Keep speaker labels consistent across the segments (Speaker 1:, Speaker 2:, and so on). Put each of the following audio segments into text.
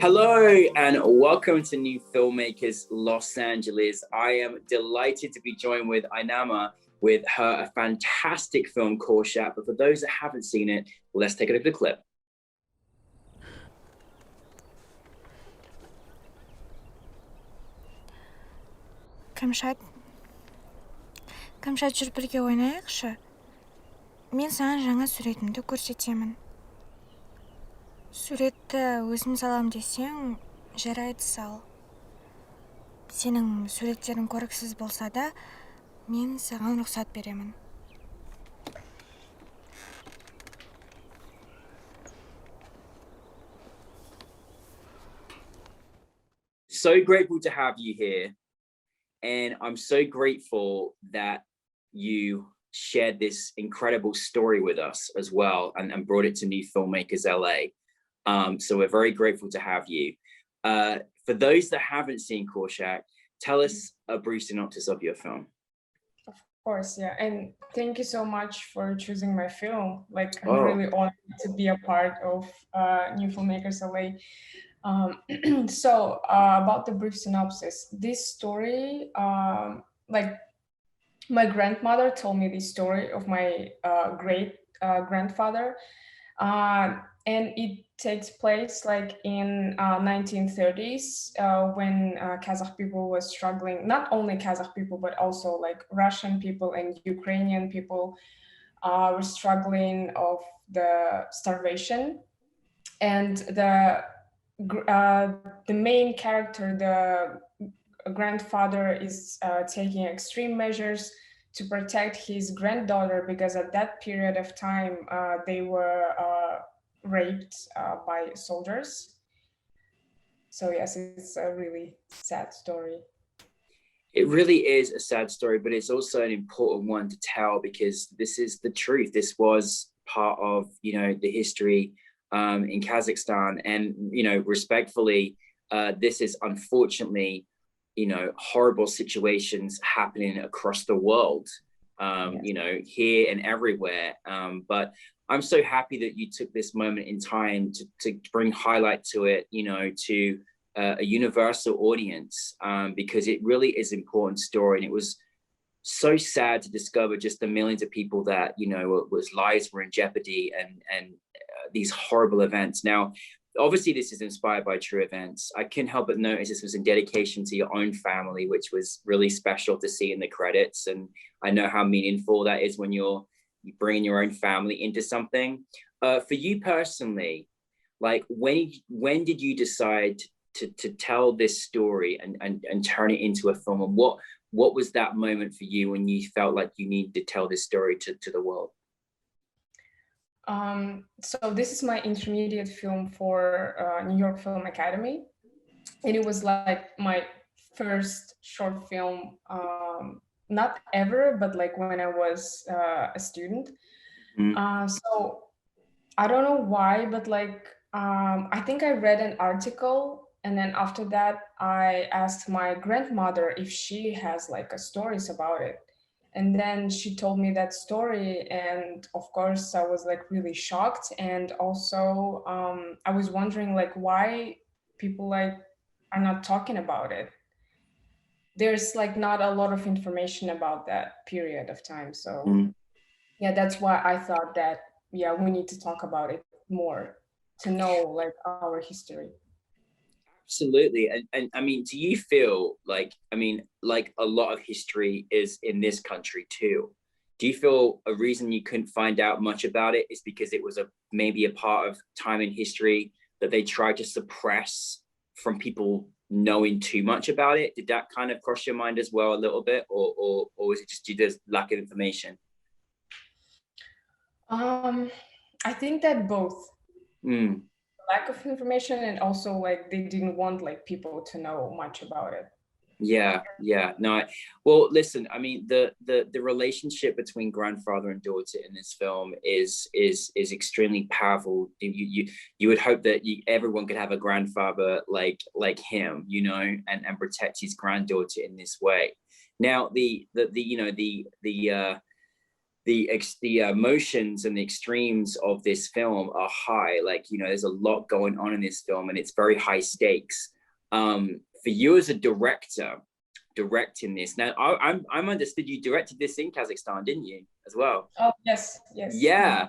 Speaker 1: Hello and welcome to New Filmmakers Los Angeles. I am delighted to be joined with Ainama with her fantastic film Qŷyrshaq. But for those that haven't seen it, let's take a look at the clip.
Speaker 2: Кәмшат, жүріп бірге ойнайықшы. Мен саған жаңа суретімді көрсетемін. Суретті өзім салам десең, жарайды сал. Сенің суреттерің көріксіз болса да, мен саған рұқсат беремін.
Speaker 1: So grateful to have you here. And I'm so grateful that you shared this incredible story with us as well and brought it to New Filmmakers LA. So we're very grateful to have you. For those that haven't seen Qŷyrshaq, tell us a brief synopsis of your film.
Speaker 3: Of course, yeah. And thank you so much for choosing my film. Like, I'm really honored to be a part of New Filmmakers LA. So about the brief synopsis, this story, like my grandmother told me this story of my great grandfather, and it takes place like in 1930s when Kazakh people was struggling. Not only Kazakh people, but also like Russian people and Ukrainian people were struggling of the starvation, and the main character, the grandfather, is taking extreme measures to protect his granddaughter, because at that period of time they were raped by soldiers. So yes, it's a really sad story.
Speaker 1: It really is a sad story, but it's also an important one to tell because this is the truth. This was part of, the history in Kazakhstan, and respectfully, this is unfortunately horrible situations happening across the world, yes. Here and everywhere, but I'm so happy that you took this moment in time to bring highlight to it, to a universal audience, because it really is an important story. And it was so sad to discover just the millions of people that whose lives were in jeopardy and these horrible events. Now, obviously, this is inspired by true events. I can't help but notice this was in dedication to your own family, which was really special to see in the credits. And I know how meaningful that is when you're bringing your own family into something. For you personally, like when did you decide to tell this story and turn it into a film? And what was that moment for you when you felt like you needed to tell this story to the world?
Speaker 3: So this is my intermediate film for New York Film Academy, and it was like my first short film, not ever, but like when I was a student. So I don't know why, but like I think I read an article, and then after that I asked my grandmother if she has like stories about it. And then she told me that story, and of course I was like really shocked. And also I was wondering like why people like are not talking about it. There's like not a lot of information about that period of time. So yeah, that's why I thought that, yeah, we need to talk about it more to know like our history.
Speaker 1: Absolutely. And I mean, do you feel like, like a lot of history is in this country too? Do you feel a reason you couldn't find out much about it is because it was maybe a part of time in history that they tried to suppress from people knowing too much about it? Did that kind of cross your mind as well a little bit, or was it just due to lack of information?
Speaker 3: I think that both. Lack of information, and also like they didn't want like people to know much about it.
Speaker 1: Yeah. No, well, listen, I mean, the relationship between grandfather and daughter in this film is extremely powerful. You would hope that everyone could have a grandfather like him, and protect his granddaughter in this way. Now, the the emotions and the extremes of this film are high. Like, you know, there's a lot going on in this film, and it's very high stakes. For you as a director, directing this now, I'm understood you directed this in Kazakhstan, didn't you, as well?
Speaker 3: Oh yes, yes.
Speaker 1: Yeah.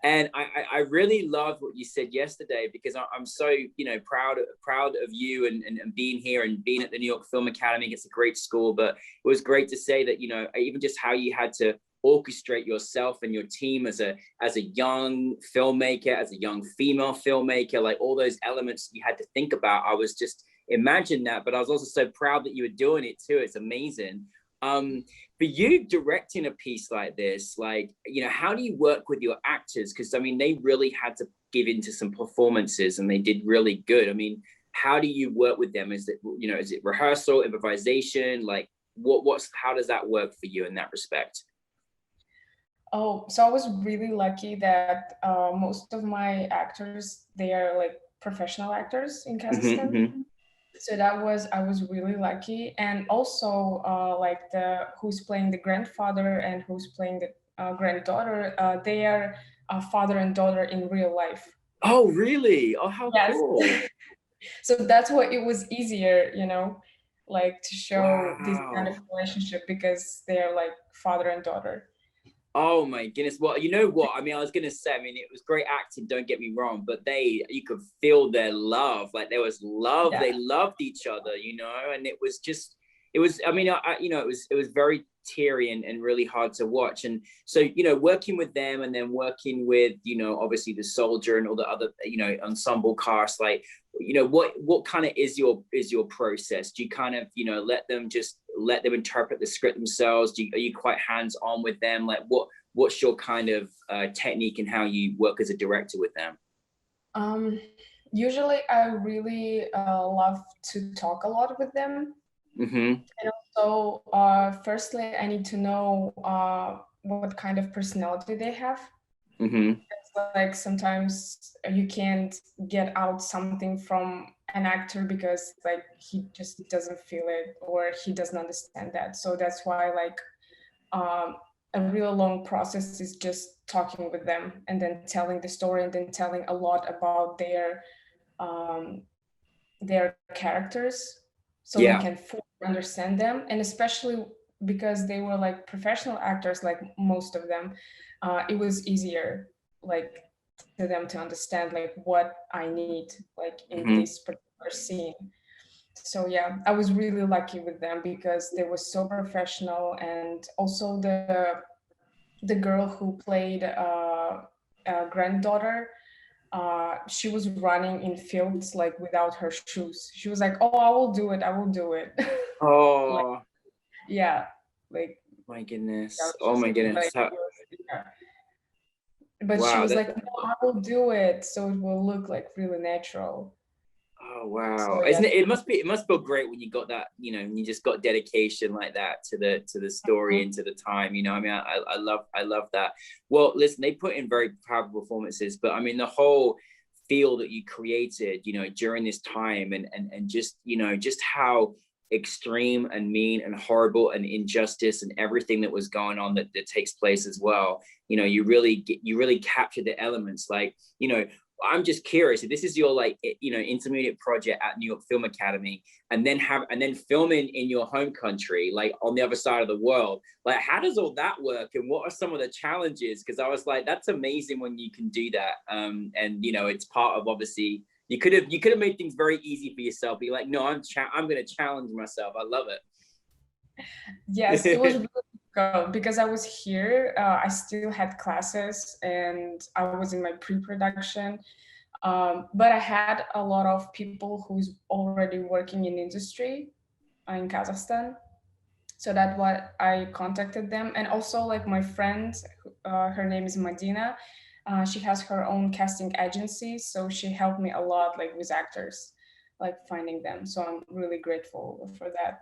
Speaker 1: And I really loved what you said yesterday, because I'm so, you know, proud of you and being here and being at the New York Film Academy. It's a great school, but it was great to say that, you know, even just how you had to orchestrate yourself and your team as a young filmmaker, as a young female filmmaker, like all those elements you had to think about. I was just imagine that, but I was also so proud that you were doing it too. It's amazing. For you directing a piece like this, like, you know, how do you work with your actors? Because I mean, they really had to give into some performances and they did really good. I mean, how do you work with them? Is it, you know, is it rehearsal, improvisation? Like how does that work for you in that respect?
Speaker 3: Oh, so I was really lucky that most of my actors, they are like professional actors in Kazakhstan.
Speaker 1: Mm-hmm.
Speaker 3: So I was really lucky. And also like who's playing the grandfather and who's playing the granddaughter, they are father and daughter in real life.
Speaker 1: Oh, really? Oh, how
Speaker 3: yes.
Speaker 1: cool.
Speaker 3: So that's why it was easier, you know, like to show this kind of
Speaker 1: Wow.
Speaker 3: relationship, because they are like father and daughter.
Speaker 1: Oh my goodness. Well, you know what? I mean, I was gonna say, I mean, it was great acting, don't get me wrong, but you could feel their love. Like there was love.
Speaker 3: Yeah.
Speaker 1: They loved each other, you know, and it was, I mean, you know, it was very teary and really hard to watch. And so, you know, working with them and then working with, you know, obviously the soldier and all the other, you know, ensemble cast, like, you know, what kind of is your process? Do you kind of, you know, let them interpret the script themselves? Are you quite hands-on with them? Like what's your kind of technique and how you work as a director with them?
Speaker 3: Usually I really love to talk a lot with them.
Speaker 1: Mm-hmm.
Speaker 3: And also, firstly, I need to know what kind of personality they have.
Speaker 1: Mm-hmm.
Speaker 3: Like sometimes you can't get out something from an actor because like he just doesn't feel it or he doesn't understand that. So that's why like a real long process is just talking with them and then telling the story and then telling a lot about their characters, so we can fully understand them. And especially because they were like professional actors, like most of them, it was easier like to them to understand like what I need like in this particular scene. So yeah, I was really lucky with them because they were so professional. And also the girl who played granddaughter, she was running in fields like without her shoes. She was like, "Oh, I will do it. I will do it."
Speaker 1: Oh,
Speaker 3: like, yeah, like
Speaker 1: my goodness.
Speaker 3: yeah,
Speaker 1: Oh my goodness.
Speaker 3: like, yeah. But
Speaker 1: Wow,
Speaker 3: she was like, "No, I will do it, so it will look like really natural."
Speaker 1: Oh wow.
Speaker 3: So,
Speaker 1: Isn't
Speaker 3: yeah.
Speaker 1: it must feel great when you got that, you know, when you just got dedication like that to the story and to the time, you know. I mean, I love that. Well, listen, they put in very powerful performances, but I mean the whole feel that you created, you know, during this time and just, you know, just how extreme and mean and horrible and injustice and everything that was going on that takes place as well. You know, you really capture the elements. Like, you know, I'm just curious if this is your like, you know, intermediate project at New York Film Academy, and then filming in your home country, like on the other side of the world. Like, how does all that work, and what are some of the challenges? Because I was like, that's amazing when you can do that. And you know, it's part of, obviously, you could have made things very easy for yourself. But you're like, no, I'm going to challenge myself. I love it.
Speaker 3: Yes, it was really difficult because I was here. I still had classes and I was in my pre-production. But I had a lot of people who's already working in industry in Kazakhstan. So that's why I contacted them. And also like my friend, her name is Madina. She has her own casting agency. So she helped me a lot like with actors, like finding them. So I'm really grateful for that.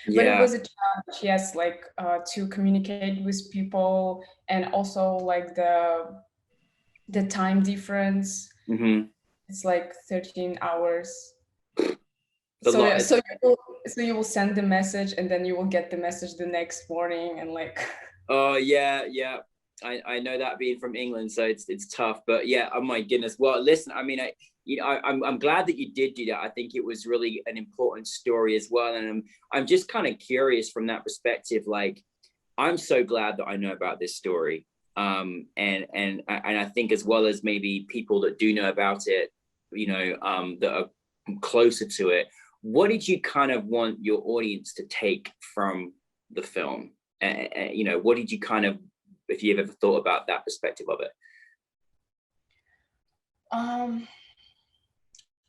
Speaker 3: But it was a challenge, yes, like to communicate with people, and also like the time difference. It's like 13 hours. So you will send the message and then you will get the message the next morning, and like
Speaker 1: Oh yeah, yeah. I know that being from England, so it's tough. But yeah, oh my goodness. Well, listen, I mean, I'm glad that you did do that. I think it was really an important story as well, and I'm just kind of curious from that perspective. Like, I'm so glad that I know about this story, and I think as well as maybe people that do know about it, that are closer to it. What did you kind of want your audience to take from the film? What did you kind of, if you've ever thought about that perspective of it?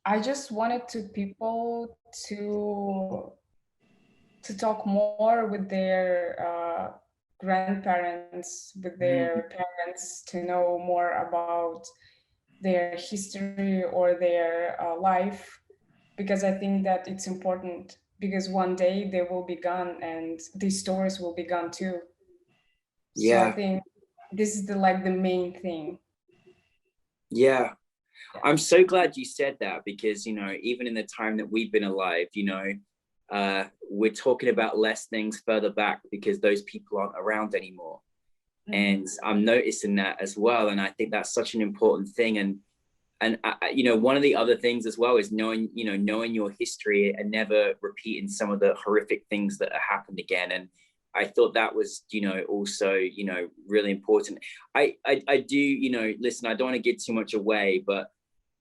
Speaker 3: I just wanted people to talk more with their grandparents, with their parents, to know more about their history or their life, because I think that it's important, because one day they will be gone and these stories will be gone too. So I think this is the main thing.
Speaker 1: Yeah. I'm so glad you said that, because, even in the time that we've been alive, we're talking about less things further back because those people aren't around anymore. Mm-hmm. And I'm noticing that as well. And I think that's such an important thing. And one of the other things as well is knowing your history and never repeating some of the horrific things that happened again. And I thought that was, also, really important. I do, listen, I don't want to give too much away, but,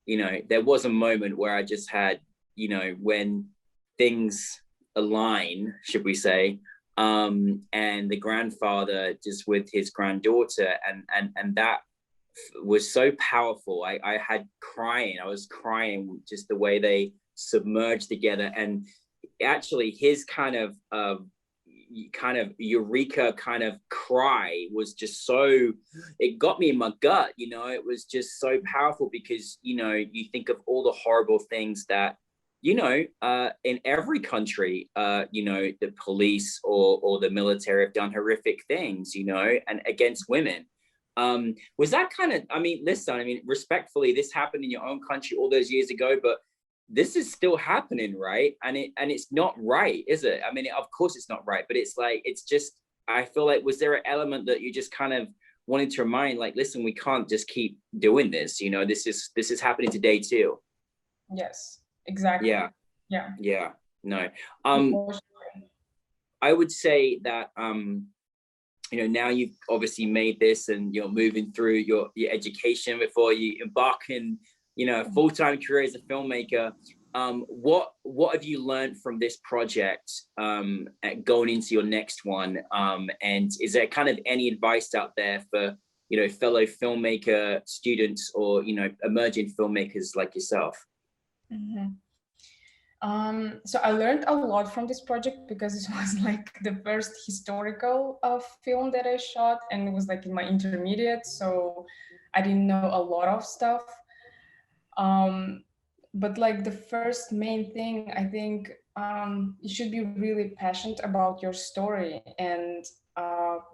Speaker 1: there was a moment where I just had, when things align, should we say, and the grandfather just with his granddaughter, and that was so powerful. I was crying just the way they submerged together. And actually his kind of eureka kind of cry was just so, it got me in my gut. It was just so powerful, because you think of all the horrible things that in every country, the police or the military have done horrific things, and against women. Was that kind of, listen, respectfully, this happened in your own country all those years ago, but this is still happening, right? And it's not right, is it? Of course it's not right, but it's like, it's just, I feel like, was there an element that you just kind of wanted to remind, like, listen, we can't just keep doing this, this is happening today too?
Speaker 3: Yes, exactly.
Speaker 1: Yeah. No. I would say that, now you've obviously made this and you're moving through your education before you embark in, a full-time career as a filmmaker. What have you learned from this project going into your next one? And is there kind of any advice out there for, fellow filmmaker students or, emerging filmmakers like yourself?
Speaker 3: Mm-hmm. So I learned a lot from this project, because it was like the first historical film that I shot, and it was like in my intermediate, so I didn't know a lot of stuff. But like the first main thing, I think you should be really passionate about your story. And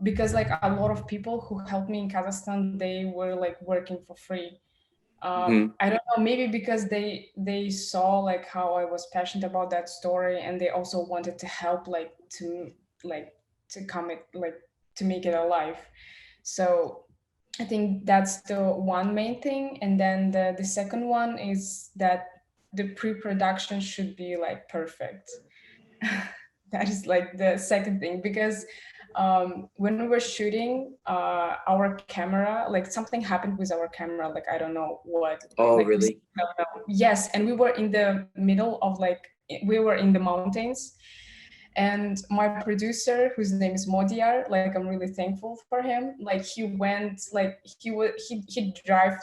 Speaker 3: because like a lot of people who helped me in Kazakhstan, they were like working for free. I don't know, maybe because they saw like how I was passionate about that story, and they also wanted to help to make it alive. So I think that's the one main thing. And then the second one is that the pre-production should be like perfect. That is like the second thing, because when we were shooting, our camera, like something happened with our camera, like I don't know what.
Speaker 1: Oh,
Speaker 3: like,
Speaker 1: really?
Speaker 3: Yes, and we were in the middle of we were in the mountains, and my producer, whose name is Modiar, like I'm really thankful for him. Like he went, like he drive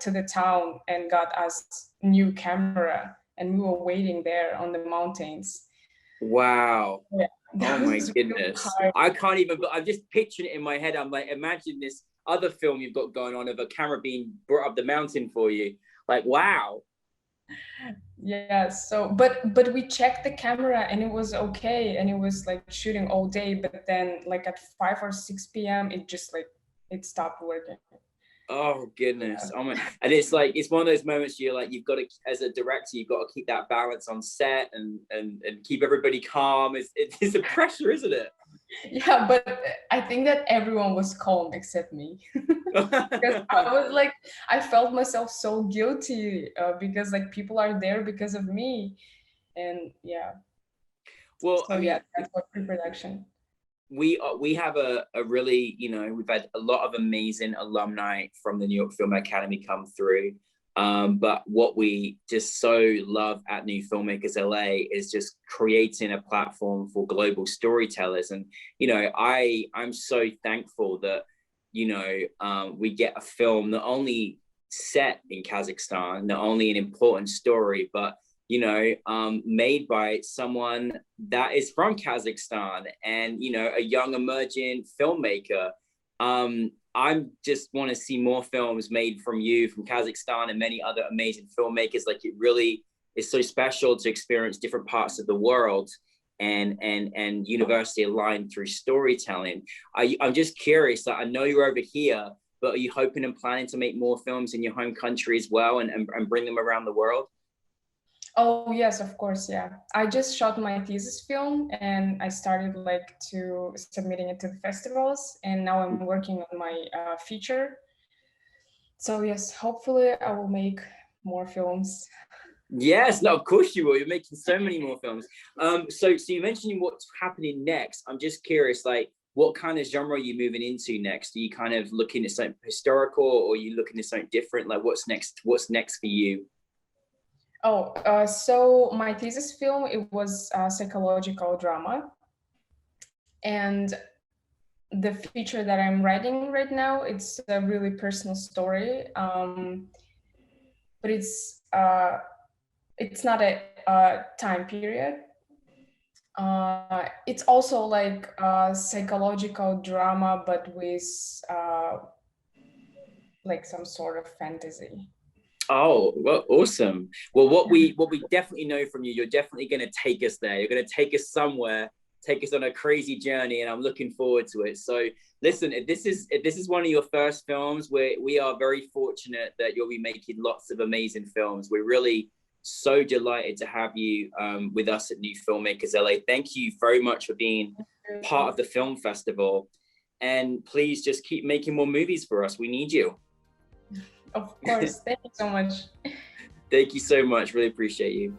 Speaker 3: to the town and got us new camera, and we were waiting there on the mountains.
Speaker 1: Wow.
Speaker 3: Yeah.
Speaker 1: Oh my goodness. Really, I can't even, I'm just picturing it in my head. I'm like, imagine this other film you've got going on of a camera being brought up the mountain for you. Like, wow.
Speaker 3: Yeah, so but we checked the camera and it was okay, and it was like shooting all day, but then like at 5 or 6 p.m. it just it stopped working.
Speaker 1: Oh goodness. Yeah. Oh my. And it's like, it's one of those moments you're like, you've got to, as a director, you've got to keep that balance on set and keep everybody calm. It's a pressure, isn't it?
Speaker 3: Yeah, but I think that everyone was calm except me. Because I was like, I felt myself so guilty because like people are there because of me. And yeah,
Speaker 1: Well,
Speaker 3: so
Speaker 1: I mean,
Speaker 3: yeah, that's what pre-production.
Speaker 1: we have a really, you know, we've had a lot of amazing alumni from the New York Film Academy come through. But what we just so love at New Filmmakers LA is just creating a platform for global storytellers. And, you know, I'm so thankful that, you know, we get a film not only set in Kazakhstan, not only an important story, but you know, made by someone that is from Kazakhstan and, you know, a young emerging filmmaker. I just want to see more films made from you, from Kazakhstan and many other amazing filmmakers. Like it really is so special to experience different parts of the world and university aligned through storytelling. I'm just curious, that I know you're over here, but are you hoping and planning to make more films in your home country as well and bring them around the world?
Speaker 3: Oh yes, of course, yeah. I just shot my thesis film and I started like to submitting it to the festivals, and now I'm working on my feature. So yes, hopefully I will make more films.
Speaker 1: Yes, no, of course you will. You're making so many more films. So you mentioned what's happening next. I'm just curious, like, what kind of genre are you moving into next? Are you kind of looking at something historical, or are you looking at something different? Like, what's next? What's next for you?
Speaker 3: Oh, so my thesis film, it was psychological drama, and the feature that I'm writing right now, it's a really personal story, but it's not a time period. It's also like a psychological drama, but with like some sort of fantasy.
Speaker 1: Oh, well, awesome. Well, what we definitely know from you, you're definitely going to take us there. You're going to take us somewhere, take us on a crazy journey, and I'm looking forward to it. So, listen, if this is one of your first films, we are very fortunate that you'll be making lots of amazing films. We're really so delighted to have you with us at New Filmmakers LA. Thank you very much for being part of the film festival, and please just keep making more movies for us. We need you.
Speaker 3: Of course, thank you so much.
Speaker 1: Thank you so much. Really appreciate you.